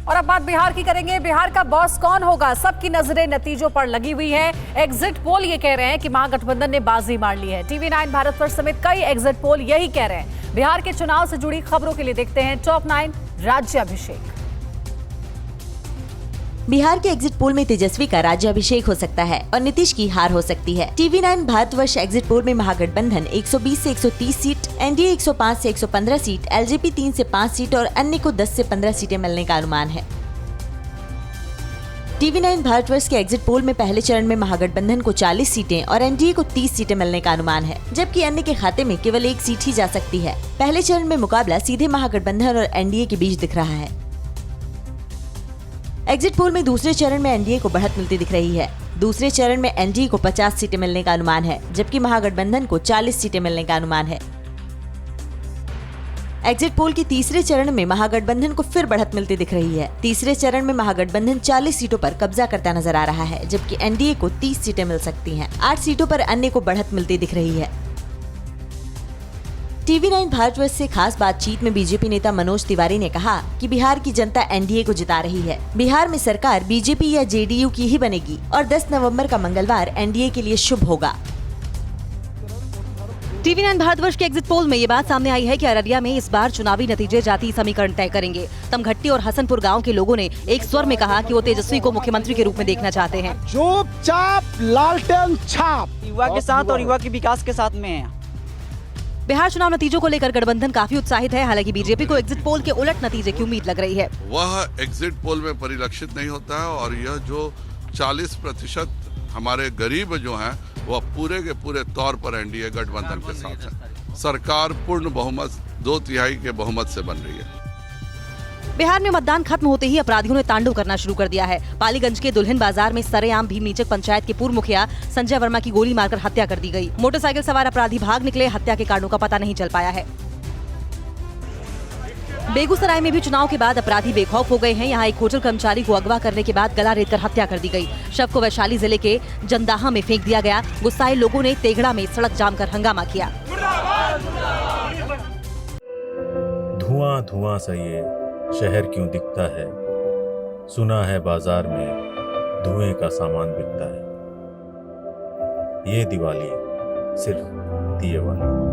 और अब बात बिहार की करेंगे। बिहार का बॉस कौन होगा, सबकी नजरें नतीजों पर लगी हुई है। एग्जिट पोल ये कह रहे हैं कि महागठबंधन ने बाजी मार ली है। TV9 भारतवर्ष समेत कई एग्जिट पोल यही कह रहे हैं। बिहार के चुनाव से जुड़ी खबरों के लिए देखते हैं टॉप 9 राज्याभिषेक। बिहार के एग्जिट पोल में तेजस्वी का राज्याभिषेक हो सकता है और नीतीश की हार हो सकती है। TV9 भारतवर्ष एग्जिट पोल में महागठबंधन 120 से 130 सीट, एनडीए 105 से 115 सीट, एलजेपी 3 से 5 सीट और अन्य को 10 से 15 सीटें मिलने का अनुमान है। TV9 भारतवर्ष के एग्जिट पोल में पहले चरण में महागठबंधन को 40 सीटें और एनडीए को 30 सीटें मिलने का अनुमान है, जबकि अन्य के खाते में केवल 1 सीट ही जा सकती है। पहले चरण में मुकाबला सीधे महागठबंधन और एनडीए के बीच दिख रहा है। एग्जिट पोल में दूसरे चरण में एनडीए को बढ़त मिलती दिख रही है। दूसरे चरण में एनडीए को 50 सीटें मिलने का अनुमान है, जबकि महागठबंधन को 40 सीटें मिलने का अनुमान है। एग्जिट पोल की तीसरे चरण में महागठबंधन को फिर बढ़त मिलती दिख रही है। तीसरे चरण में महागठबंधन 40 सीटों पर कब्जा करता नजर आ रहा है, जबकि एनडीए को 30 सीटें मिल सकती हैं। 8 सीटों पर अन्य को बढ़त मिलती दिख रही है। TV9 भारतवर्ष से खास बातचीत में बीजेपी नेता मनोज तिवारी ने कहा कि बिहार की जनता एनडीए को जिता रही है। बिहार में सरकार बीजेपी या जेडीयू की ही बनेगी और 10 नवंबर का मंगलवार एनडीए के लिए शुभ होगा। TV9 भारतवर्ष के एग्जिट पोल में ये बात सामने आई है कि अररिया में इस बार चुनावी नतीजे जाति समीकरण तय करेंगे। तमघट्टी और हसनपुर गांव के लोगों ने एक स्वर में कहा कि वो तेजस्वी को मुख्यमंत्री के रूप में देखना चाहते हैं। चुपचाप लालटेन छाप युवा के साथ और युवा के विकास के साथ में है। बिहार चुनाव नतीजों को लेकर गठबंधन काफी उत्साहित है। हालांकि बीजेपी को एग्जिट पोल के उलट नतीजे की उम्मीद लग रही है। वह एग्जिट पोल में परिलक्षित नहीं होता है और यह जो 40% हमारे गरीब जो हैं वह पूरे के पूरे तौर पर एनडीए गठबंधन के साथ है। सरकार पूर्ण बहुमत 2/3 के बहुमत से बन रही है। बिहार में मतदान खत्म होते ही अपराधियों ने तांडव करना शुरू कर दिया है। पालीगंज के दुल्हिन बाजार में सरेआम भीमनीचक पंचायत के पूर्व मुखिया संजय वर्मा की गोली मारकर हत्या कर दी गई। मोटरसाइकिल सवार अपराधी भाग निकले, हत्या के कारणों का पता नहीं चल पाया है। बेगूसराय में भी चुनाव के बाद अपराधी बेखौफ हो गए हैं। यहाँ एक होटल कर्मचारी को अगवा करने के बाद गला रेतकर हत्या कर दी गई। शव को वैशाली जिले के जंदाहा में फेंक दिया गया। गुस्साए लोगों ने तेघड़ा में सड़क जाम कर हंगामा किया। धुआं धुआं सा ये शहर क्यों दिखता है, सुना है बाजार में धुएं का सामान बिकता है। ये दिवाली सिर्फ दिए वाली।